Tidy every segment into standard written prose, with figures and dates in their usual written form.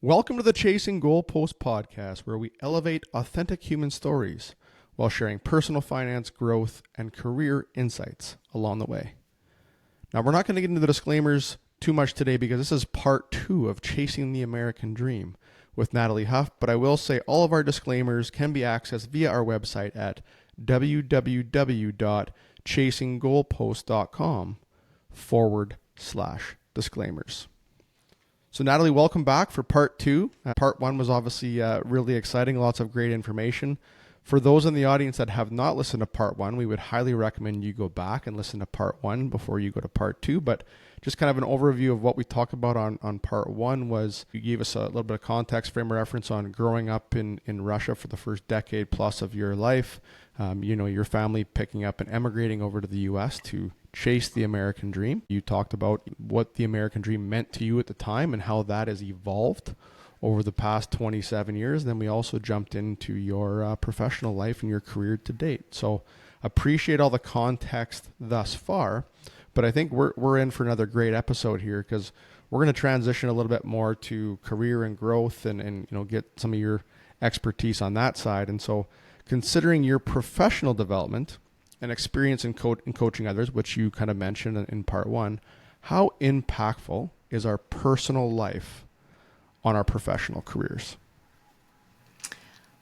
Welcome to the Chasing Goalpost podcast, where we elevate authentic human stories while sharing personal finance, growth, and career insights along the way. Now, we're not going to get into the disclaimers too much today because this is part 2 of Chasing the American Dream with Nataly Huff, but I will say all of our disclaimers can be accessed via our website at www.chasinggoalpost.com/disclaimers. So Nataly, welcome back for part 2. Part 1 was obviously really exciting, lots of great information. For those in the audience that have not listened to part 1, we would highly recommend you go back and listen to part 1 before you go to part 2. But just kind of an overview of what we talked about on part 1 was you gave us a little bit of context, frame of reference on growing up in Russia for the first decade plus of your life. Your family picking up and emigrating over to the U.S. to chase the American dream. You talked about what the American dream meant to you at the time and how that has evolved over the past 27 years. Then we also jumped into your professional life and your career to date. So appreciate all the context thus far, but I think we're in for another great episode here because we're going to transition a little bit more to career and growth and get some of your expertise on that side. And so considering your professional development and experience in coaching others, which you kind of mentioned in part 1, how impactful is our personal life on our professional careers?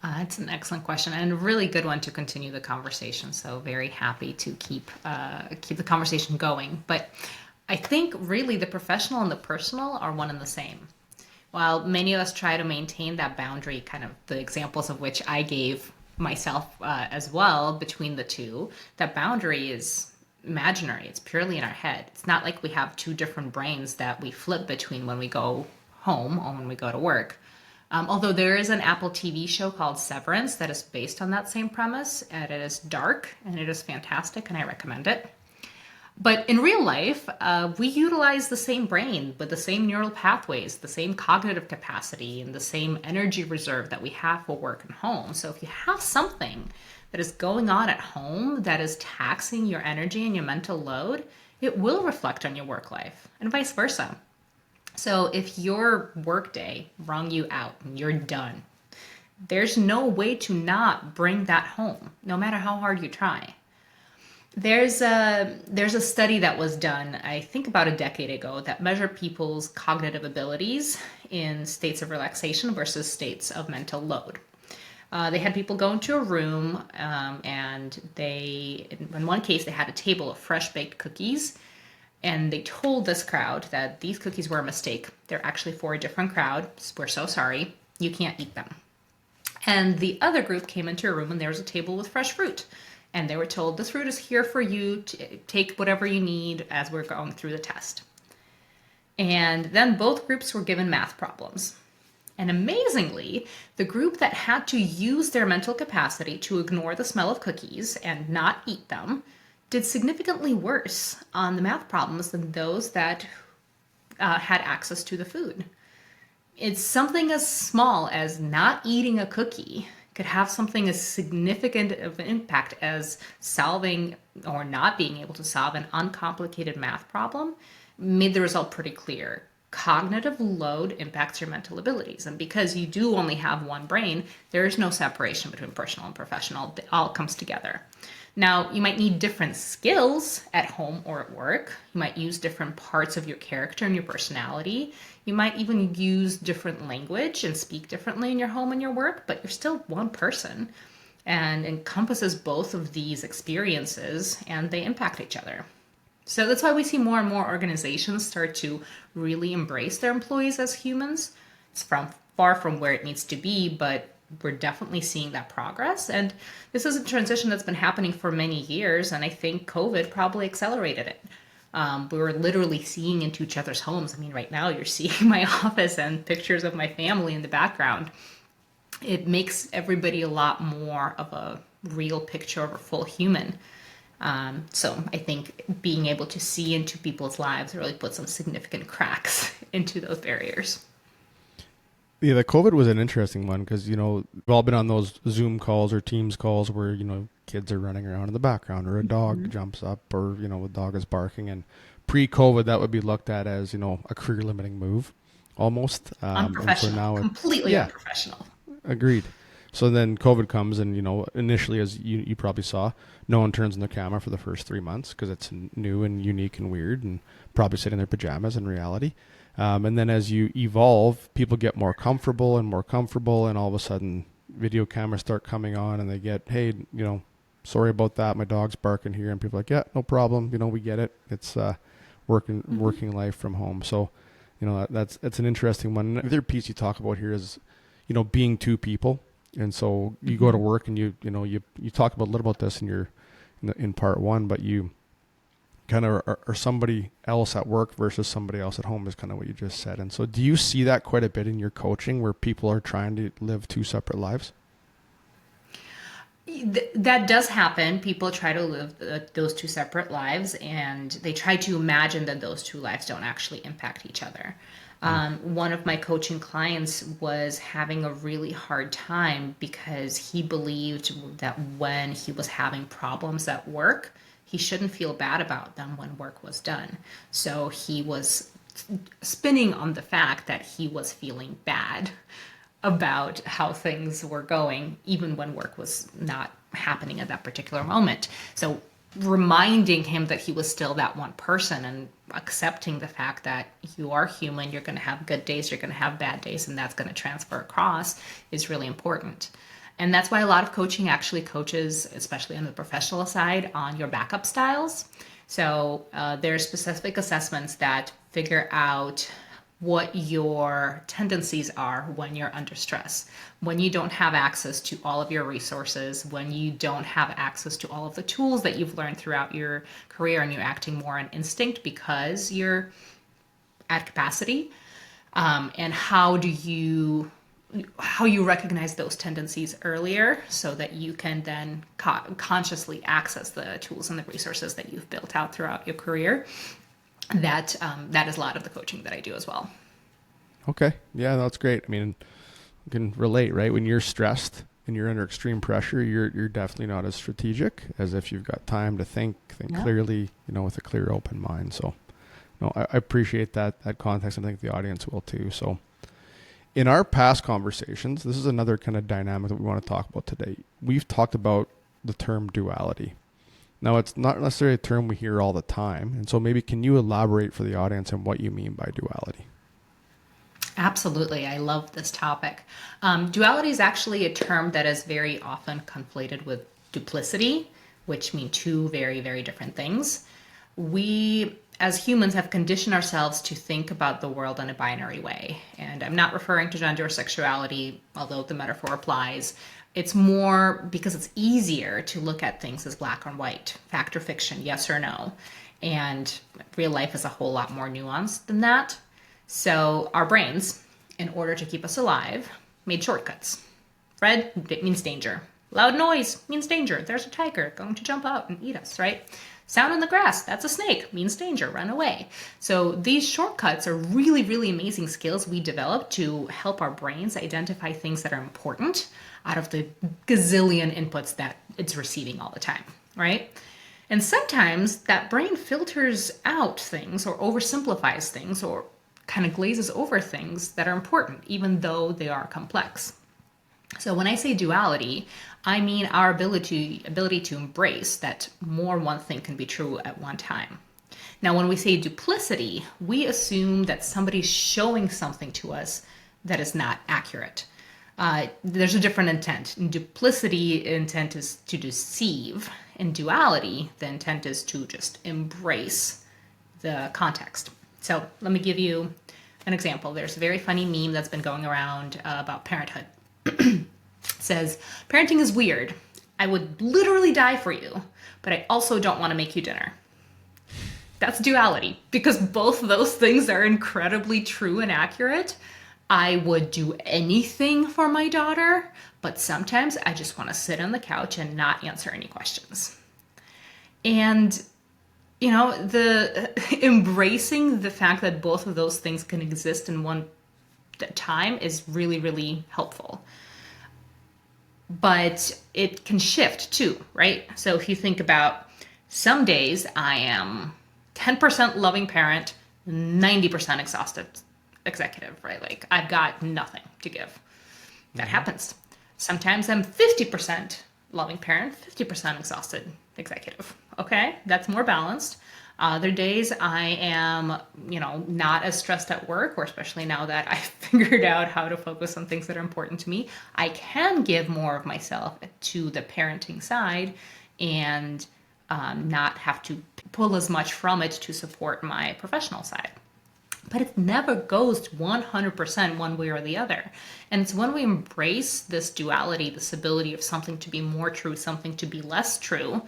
That's an excellent question and a really good one to continue the conversation. So very happy to keep the conversation going. But I think really the professional and the personal are one and the same. While many of us try to maintain that boundary, kind of the examples of which I gave myself as well between the two, that boundary is imaginary. It's purely in our head. It's not like we have two different brains that we flip between when we go home or when we go to work. Although there is an Apple TV show called Severance that is based on that same premise, and it is dark and it is fantastic and I recommend it. But in real life, we utilize the same brain with the same neural pathways, the same cognitive capacity, and the same energy reserve that we have for work and home. So if you have something that is going on at home that is taxing your energy and your mental load, it will reflect on your work life and vice versa. So if your workday wrung you out and you're done, there's no way to not bring that home, no matter how hard you try. There's a study that was done, I think about a decade ago, that measured people's cognitive abilities in states of relaxation versus states of mental load. They had people go into a room and in one case, they had a table of fresh baked cookies. And they told this crowd that these cookies were a mistake. They're actually for a different crowd. We're so sorry. You can't eat them. And the other group came into a room and there was a table with fresh fruit. And they were told, this fruit is here for you to take whatever you need as we're going through the test. And then both groups were given math problems. And amazingly, the group that had to use their mental capacity to ignore the smell of cookies and not eat them did significantly worse on the math problems than those that had access to the food. It's something as small as not eating a cookie could have something as significant of an impact as solving or not being able to solve an uncomplicated math problem, made the result pretty clear. Cognitive load impacts your mental abilities. And because you do only have one brain, there is no separation between personal and professional. It all comes together. Now, you might need different skills at home or at work. You might use different parts of your character and your personality. You might even use different language and speak differently in your home and your work, but you're still one person and encompasses both of these experiences and they impact each other. So that's why we see more and more organizations start to really embrace their employees as humans. It's far from where it needs to be, but we're definitely seeing that progress. And this is a transition that's been happening for many years. And I think COVID probably accelerated it. We were literally seeing into each other's homes. I mean, right now you're seeing my office and pictures of my family in the background. It makes everybody a lot more of a real picture of a full human. So I think being able to see into people's lives really puts some significant cracks into those barriers. Yeah, the COVID was an interesting one because, we've all been on those Zoom calls or Teams calls where, kids are running around in the background or a dog jumps up or, a dog is barking. And pre-COVID, that would be looked at as, a career limiting move. almost. And so Unprofessional, now completely yeah, unprofessional. agreed. So then COVID comes, and initially, as you probably saw, no one turns on the camera for the first 3 months because it's new and unique and weird, and probably sit in their pajamas in reality. And then as you evolve, people get more comfortable and more comfortable, and all of a sudden, video cameras start coming on, and they get, hey, sorry about that, my dog's barking here, and people are like, yeah, no problem, we get it. It's working life from home. So, that's an interesting one. Another piece you talk about here is, being two people. And so you go to work, and you talk about a little about this in part one, but you kind of are somebody else at work versus somebody else at home is kind of what you just said. And so do you see that quite a bit in your coaching, where people are trying to live two separate lives? That does happen. People try to live those two separate lives, and they try to imagine that those two lives don't actually impact each other. One of my coaching clients was having a really hard time because he believed that when he was having problems at work, he shouldn't feel bad about them when work was done. So he was spinning on the fact that he was feeling bad about how things were going, even when work was not happening at that particular moment. So reminding him that he was still that one person, and accepting the fact that you are human, you're going to have good days, you're going to have bad days, and that's going to transfer across, is really important. And that's why a lot of coaching actually coaches, especially on the professional side, on your backup styles. So there's specific assessments that figure out what your tendencies are when you're under stress, when you don't have access to all of your resources, when you don't have access to all of the tools that you've learned throughout your career, and you're acting more on instinct because you're at capacity. And how you recognize those tendencies earlier, so that you can then consciously access the tools and the resources that you've built out throughout your career. That is a lot of the coaching that I do as well. Okay. Yeah, that's great. I mean, you can relate, right? When you're stressed and you're under extreme pressure, you're definitely not as strategic as if you've got time to think clearly, with a clear, open mind. So, I appreciate that context, and I think the audience will too. So, in our past conversations, this is another kind of dynamic that we want to talk about today. We've talked about the term duality. Now, it's not necessarily a term we hear all the time. And so maybe can you elaborate for the audience on what you mean by duality? Absolutely. I love this topic. Duality is actually a term that is very often conflated with duplicity, which mean two very, very different things. We, as humans, have conditioned ourselves to think about the world in a binary way. And I'm not referring to gender or sexuality, although the metaphor applies. It's more because it's easier to look at things as black or white, fact or fiction, yes or no. And real life is a whole lot more nuanced than that. So our brains, in order to keep us alive, made shortcuts. Red means danger. Loud noise means danger. There's a tiger going to jump out and eat us, right? Sound in the grass, that's a snake, means danger, run away. So these shortcuts are really, really amazing skills we developed to help our brains identify things that are important out of the gazillion inputs that it's receiving all the time, right? And sometimes that brain filters out things or oversimplifies things or kind of glazes over things that are important, even though they are complex. So when I say duality, I mean our ability to embrace that more one thing can be true at one time. Now, when we say duplicity, we assume that somebody's showing something to us that is not accurate. There's a different intent. In duplicity, intent is to deceive. In duality, the intent is to just embrace the context. So let me give you an example. There's a very funny meme that's been going around about parenthood. Says, parenting is weird. I would literally die for you, but I also don't want to make you dinner. That's duality, because both those things are incredibly true and accurate. I would do anything for my daughter, but sometimes I just want to sit on the couch and not answer any questions. And the embracing the fact that both of those things can exist in one time is really, really helpful. But it can shift too, right? So if you think about some days I am 10% loving parent, 90% exhausted executive, right? Like I've got nothing to give. That happens. Sometimes I'm 50% loving parent, 50% exhausted executive. Okay, that's more balanced. Other days I am, not as stressed at work, or especially now that I've figured out how to focus on things that are important to me, I can give more of myself to the parenting side and not have to pull as much from it to support my professional side. But it never goes 100% one way or the other. And it's when we embrace this duality, this ability of something to be more true, something to be less true,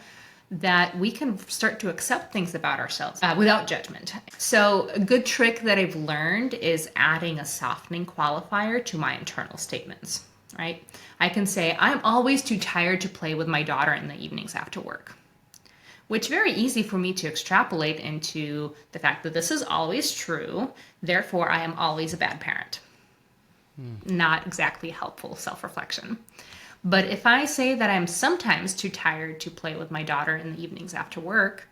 that we can start to accept things about ourselves without judgment. So a good trick that I've learned is adding a softening qualifier to my internal statements, right? I can say, I'm always too tired to play with my daughter in the evenings after work, which very easy for me to extrapolate into the fact that this is always true, therefore I am always a bad parent. Not exactly helpful self-reflection. But if I say that I'm sometimes too tired to play with my daughter in the evenings after work,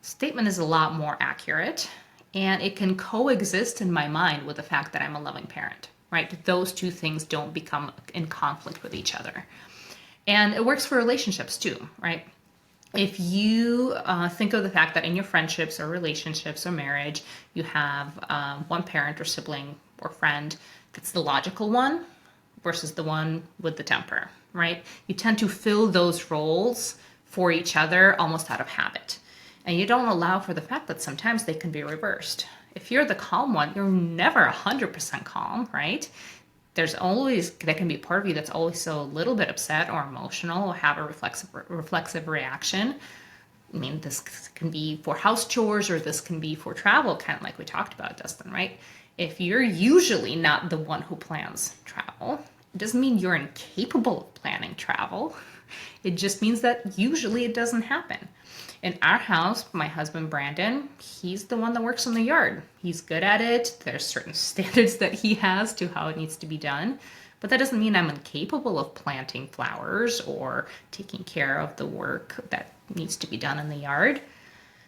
statement is a lot more accurate, and it can coexist in my mind with the fact that I'm a loving parent, right? Those two things don't become in conflict with each other. And it works for relationships too, right? If you think of the fact that in your friendships or relationships or marriage, you have one parent or sibling or friend that's the logical one versus the one with the temper, right? You tend to fill those roles for each other almost out of habit. And you don't allow for the fact that sometimes they can be reversed. If you're the calm one, you're never 100% calm, right? There can be a part of you that's always so a little bit upset or emotional or have a reflexive reaction. I mean, this can be for house chores or this can be for travel, kind of like we talked about, Dustin, right? If you're usually not the one who plans travel, it doesn't mean you're incapable of planning travel. It just means that usually it doesn't happen. In our house, my husband, Brandon, he's the one that works in the yard. He's good at it. There's certain standards that he has to how it needs to be done. But that doesn't mean I'm incapable of planting flowers or taking care of the work that needs to be done in the yard.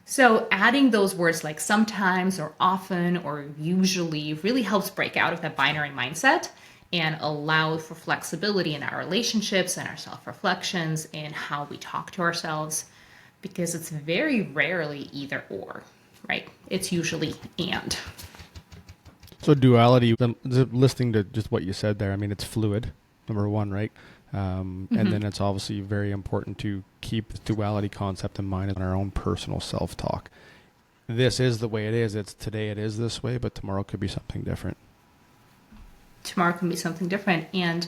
So adding those words like sometimes or often or usually really helps break out of that binary mindset and allow for flexibility in our relationships and our self-reflections and how we talk to ourselves. Because it's very rarely either or, right? It's usually and. So duality, listening to just what you said there, I mean, it's fluid, number one, right? And then it's obviously very important to keep the duality concept in mind in our own personal self-talk. This is the way it is. Today it is this way, but tomorrow could be something different. Tomorrow can be something different. And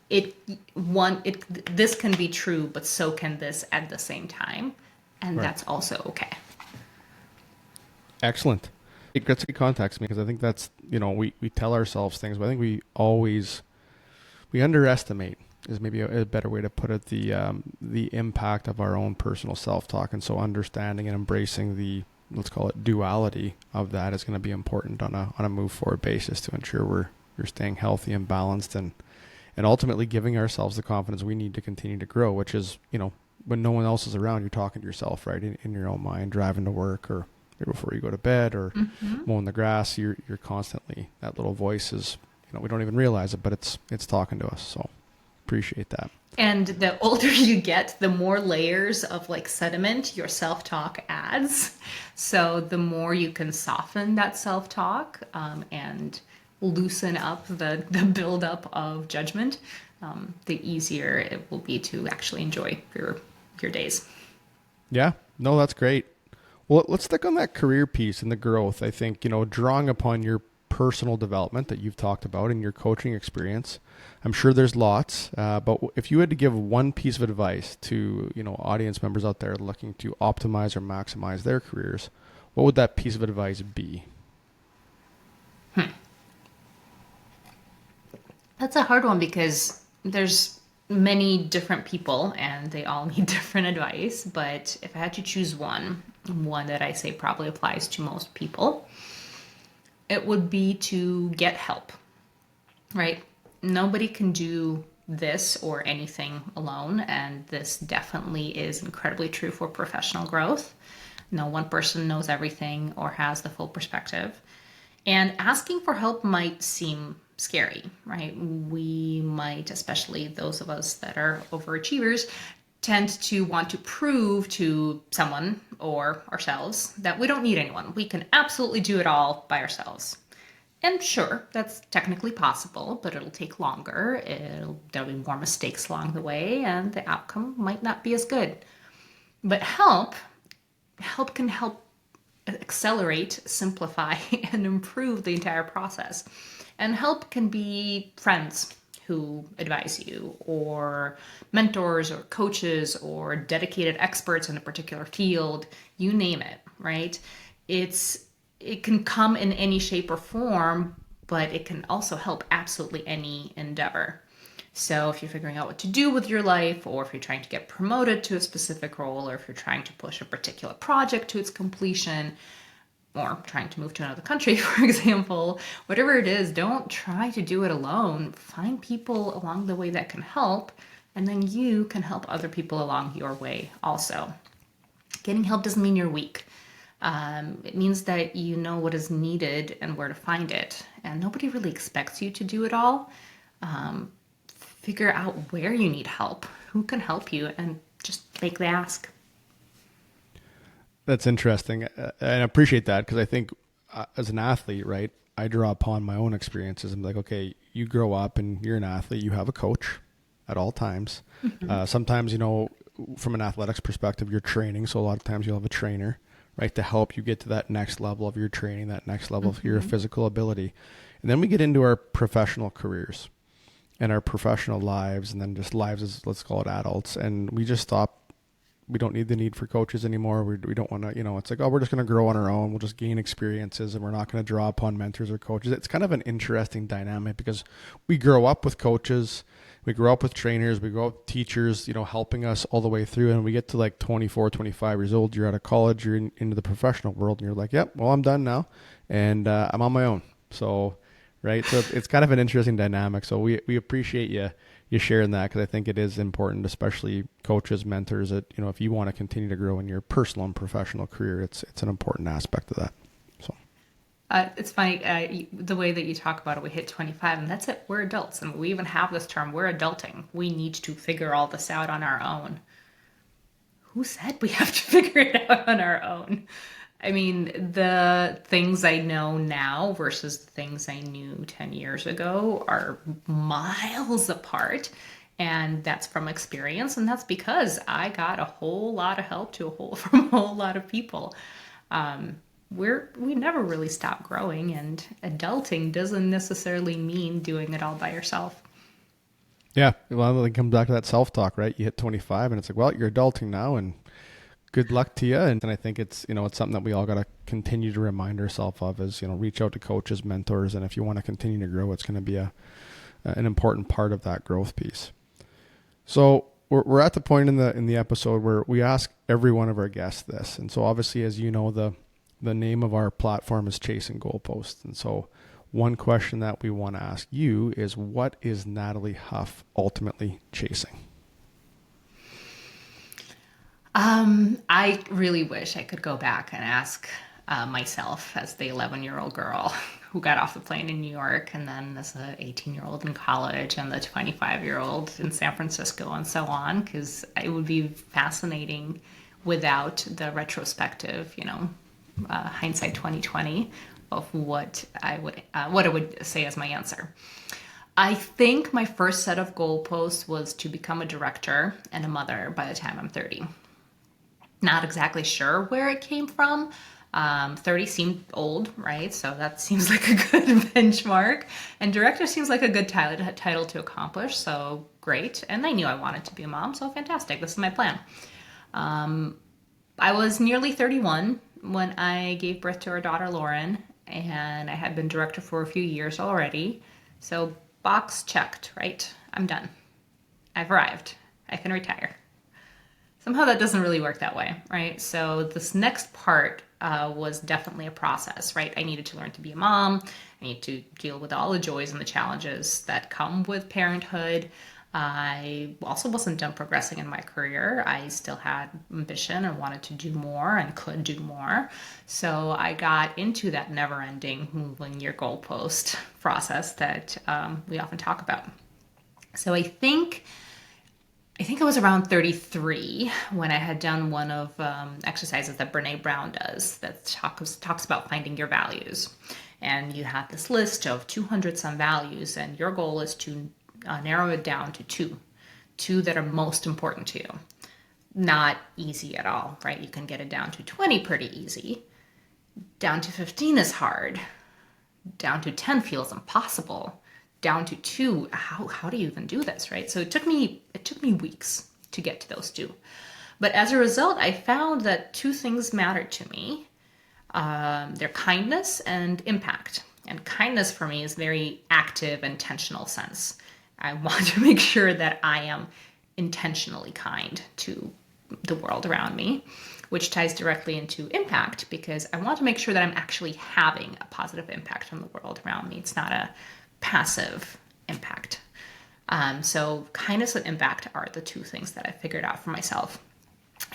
this can be true, but so can this at the same time. And that's also okay. Excellent. It gets to context me because I think that's, we tell ourselves things, but I think we underestimate is maybe a better way to put it, the impact of our own personal self-talk. And so understanding and embracing the, let's call it duality of that is going to be important on a move forward basis to ensure we're staying healthy and balanced and ultimately giving ourselves the confidence we need to continue to grow, which is, when no one else is around, you're talking to yourself, right? In your own mind, driving to work or before you go to bed or mowing the grass, you're constantly, that little voice is, we don't even realize it, but it's talking to us. So appreciate that. And the older you get, the more layers of like sediment your self-talk adds. So the more you can soften that self-talk and loosen up the buildup of judgment, the easier it will be to actually enjoy your days. Yeah, no, that's great. Well, let's stick on that career piece and the growth. I think, drawing upon your personal development that you've talked about in your coaching experience, I'm sure there's lots, but if you had to give one piece of advice to, audience members out there looking to optimize or maximize their careers, what would that piece of advice be? That's a hard one because there's many different people and they all need different advice. But if I had to choose one that I say probably applies to most people, it would be to get help, right? Nobody can do this or anything alone. And this definitely is incredibly true for professional growth. No one person knows everything or has the full perspective. And asking for help might seem scary, right? We might, especially those of us that are overachievers, tend to want to prove to someone or ourselves that we don't need anyone. We can absolutely do it all by ourselves. And sure, that's technically possible, but it'll take longer. There'll be more mistakes along the way, and the outcome might not be as good. But help can help accelerate, simplify, and improve the entire process. And help can be friends who advise you, or mentors, or coaches, or dedicated experts in a particular field. You name it, right? It can come in any shape or form, but it can also help absolutely any endeavor. So if you're figuring out what to do with your life, or if you're trying to get promoted to a specific role, or if you're trying to push a particular project to its completion, or trying to move to another country, for example, whatever it is, don't try to do it alone. Find people along the way that can help, and then you can help other people along your way also. Getting help doesn't mean you're weak. It means that you know what is needed and where to find it. And nobody really expects you to do it all. Figure out where you need help, who can help you, and just make the ask. That's interesting. And I appreciate that because I think as an athlete, right, I draw upon my own experiences. I'm like, okay, you grow up and you're an athlete, you have a coach at all times. Sometimes, from an athletics perspective, you're training. So a lot of times you'll have a trainer, right, to help you get to that next level of your training, that next level of your physical ability. And then we get into our professional careers and our professional lives, and then just lives as, let's call it, adults. And we just stop. We don't need the need for coaches anymore. We don't want to, it's like, oh, we're just going to grow on our own. We'll just gain experiences and we're not going to draw upon mentors or coaches. It's kind of an interesting dynamic because we grow up with coaches, we grow up with trainers, we grow up with teachers, helping us all the way through. And we get to like 24, 25 years old, you're out of college, you're into the professional world, and you're like, yep, well, I'm done now. And I'm on my own. So, right. So it's kind of an interesting dynamic. So we appreciate you sharing that, because I think it is important, especially coaches, mentors, that, if you want to continue to grow in your personal and professional career, it's an important aspect of that. So it's funny, the way that you talk about it, we hit 25 and that's it. We're adults. And we even have this term, we're adulting. We need to figure all this out on our own. Who said we have to figure it out on our own? I mean, the things I know now versus the things I knew 10 years ago are miles apart. And that's from experience. And that's because I got a whole lot of help from a whole lot of people. We never really stop growing, and adulting doesn't necessarily mean doing it all by yourself. yeah, well, it comes back to that self-talk, right? You hit 25 and it's like, well, you're adulting now, and good luck to you. And I think it's, it's something that we all got to continue to remind ourselves of is, reach out to coaches, mentors. And if you want to continue to grow, it's going to be an important part of that growth piece. So we're at the point in the episode where we ask every one of our guests this. And so obviously, as you know, the name of our platform is Chasing Goalposts. And so one question that we want to ask you is, what is Nataly Huff ultimately chasing? I really wish I could go back and ask myself as the 11-year-old girl who got off the plane in New York, and then as the 18-year-old in college, and the 25-year-old in San Francisco, and so on, because it would be fascinating without the retrospective, hindsight 2020 of what I would say as my answer. I think my first set of goalposts was to become a director and a mother by the time I'm 30. Not exactly sure where it came from. 30 seemed old, right? So that seems like a good benchmark. And director seems like a good title to accomplish. So great. And I knew I wanted to be a mom. So fantastic. This is my plan. I was nearly 31 when I gave birth to our daughter, Lauren. And I had been director for a few years already. So box checked, right? I'm done. I've arrived. I can retire. Somehow that doesn't really work that way, right? So this next part was definitely a process, right? I needed to learn to be a mom. I need to deal with all the joys and the challenges that come with parenthood. I also wasn't done progressing in my career. I still had ambition and wanted to do more and could do more. So I got into that never ending moving your goalpost process that we often talk about. So I think I was around 33 when I had done one of exercises that Brene Brown does that talks about finding your values. And you have this list of 200 some values, and your goal is to narrow it down to two that are most important to you. Not easy at all, right? You can get it down to 20 pretty easy. Down to 15 is hard. Down to 10 feels impossible. Down to 2, how do you even do this, right? So it took me weeks to get to those 2. But as a result, I found that 2 things mattered to me. Their kindness and impact. And kindness for me is very active, intentional sense. I want to make sure that I am intentionally kind to the world around me, which ties directly into impact because I want to make sure that I'm actually having a positive impact on the world around me. It's not a passive impact. So kindness and impact are the 2 things that I figured out for myself.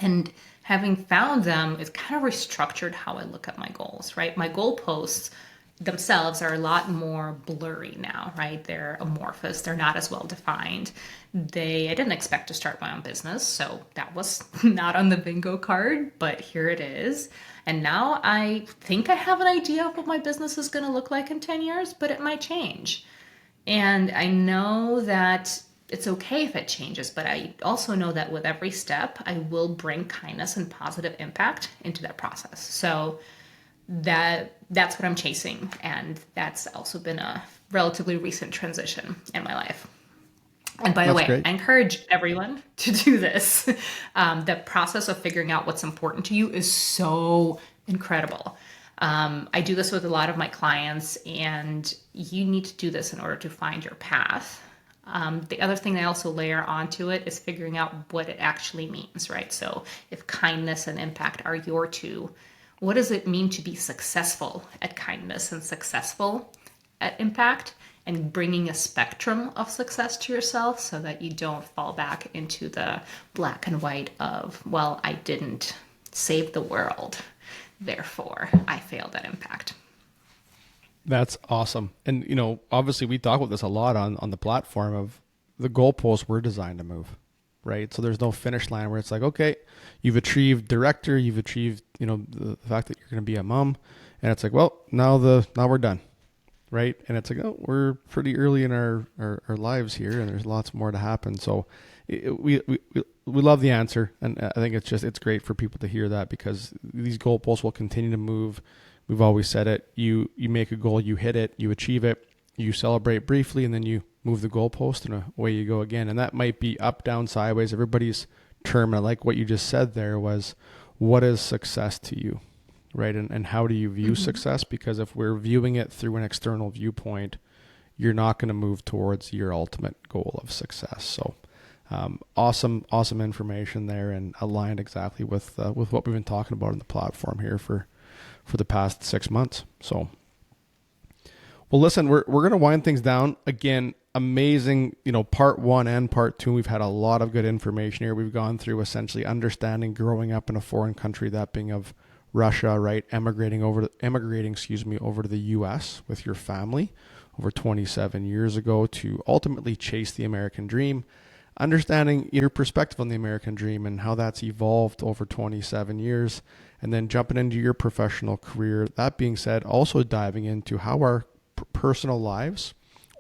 And having found them, it's kind of restructured how I look at my goals, right? My goalposts themselves are a lot more blurry now, right? They're amorphous. They're not as well defined. I didn't expect to start my own business, so that was not on the bingo card, but here it is. And now I think I have an idea of what my business is going to look like in 10 years, but it might change. And I know that it's okay if it changes, but I also know that with every step, I will bring kindness and positive impact into that process. So that's what I'm chasing, and that's also been a relatively recent transition in my life. And by the That's way, great. I encourage everyone to do this. The process of figuring out what's important to you is so incredible. I do this with a lot of my clients, and you need to do this in order to find your path. The other thing I also layer onto it is figuring out what it actually means, right? So if kindness and impact are your 2, what does it mean to be successful at kindness and successful at impact? And bringing a spectrum of success to yourself so that you don't fall back into the black and white of, well, I didn't save the world, therefore I failed at impact. That's awesome. And obviously we talk about this a lot on the platform of the goalposts were designed to move, right? So there's no finish line where it's like, okay, you've achieved director, you've achieved, the fact that you're going to be a mom, and it's like, well, now we're done, right? And it's like, oh, we're pretty early in our lives here, and there's lots more to happen. So we love the answer, and I think it's great for people to hear that because these goalposts will continue to move. We've always said it. You make a goal, you hit it, you achieve it, you celebrate briefly, and then you move the goalpost, and away you go again. And that might be up, down, sideways. Everybody's term, and I like what you just said there was, what is success to you, right? And how do you view success? Because if we're viewing it through an external viewpoint, you're not going to move towards your ultimate goal of success. So awesome information there, and aligned exactly with what we've been talking about on the platform here for the past 6 months. So, well, listen, we're going to wind things down again. Amazing, part 1 and part 2. We've had a lot of good information here. We've gone through essentially understanding growing up in a foreign country, that being of Russia, right? Emigrating over to the US with your family over 27 years ago to ultimately chase the American dream. Understanding your perspective on the American dream and how that's evolved over 27 years, and then jumping into your professional career. That being said, also diving into how our personal lives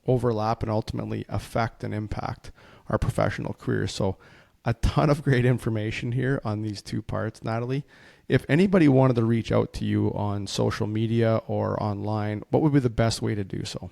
overlap and ultimately affect and impact our professional careers. So a ton of great information here on these 2 parts, Nataly. If anybody wanted to reach out to you on social media or online, what would be the best way to do so?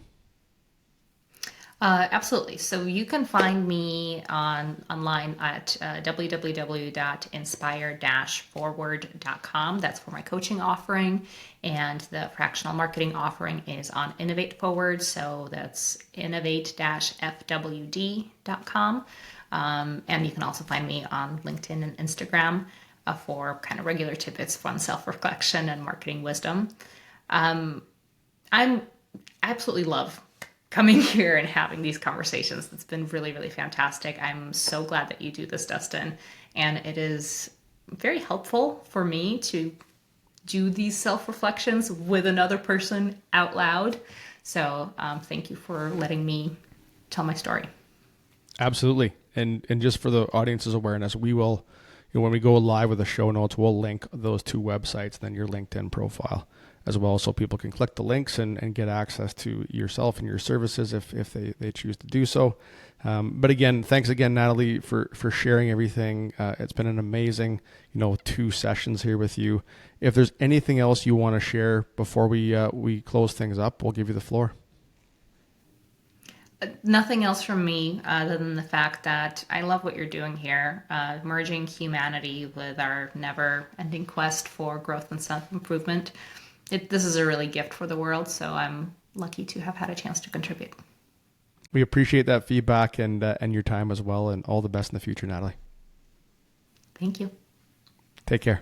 Absolutely. So you can find me online at www.inspire-forward.com. That's for my coaching offering, and the fractional marketing offering is on Innovate Forward. So that's innovate-fwd.com. And you can also find me on LinkedIn and Instagram for kind of regular tidbits, fun self-reflection, and marketing wisdom. I absolutely love coming here and having these conversations. It's been really, really fantastic. I'm so glad that you do this, Dustin. And it is very helpful for me to do these self-reflections with another person out loud. So thank you for letting me tell my story. Absolutely. And just for the audience's awareness, we will, when we go live with the show notes, we'll link those two websites, then your LinkedIn profile as well, so people can click the links and get access to yourself and your services if they choose to do so. But again, thanks again, Nataly, for sharing everything. It's been an amazing, 2 sessions here with you. If there's anything else you want to share before we close things up, we'll give you the floor. Nothing else from me other than the fact that I love what you're doing here, merging humanity with our never-ending quest for growth and self-improvement. This is a really gift for the world, so I'm lucky to have had a chance to contribute. We appreciate that feedback and your time as well, and all the best in the future, Nataly. Thank you. Take care.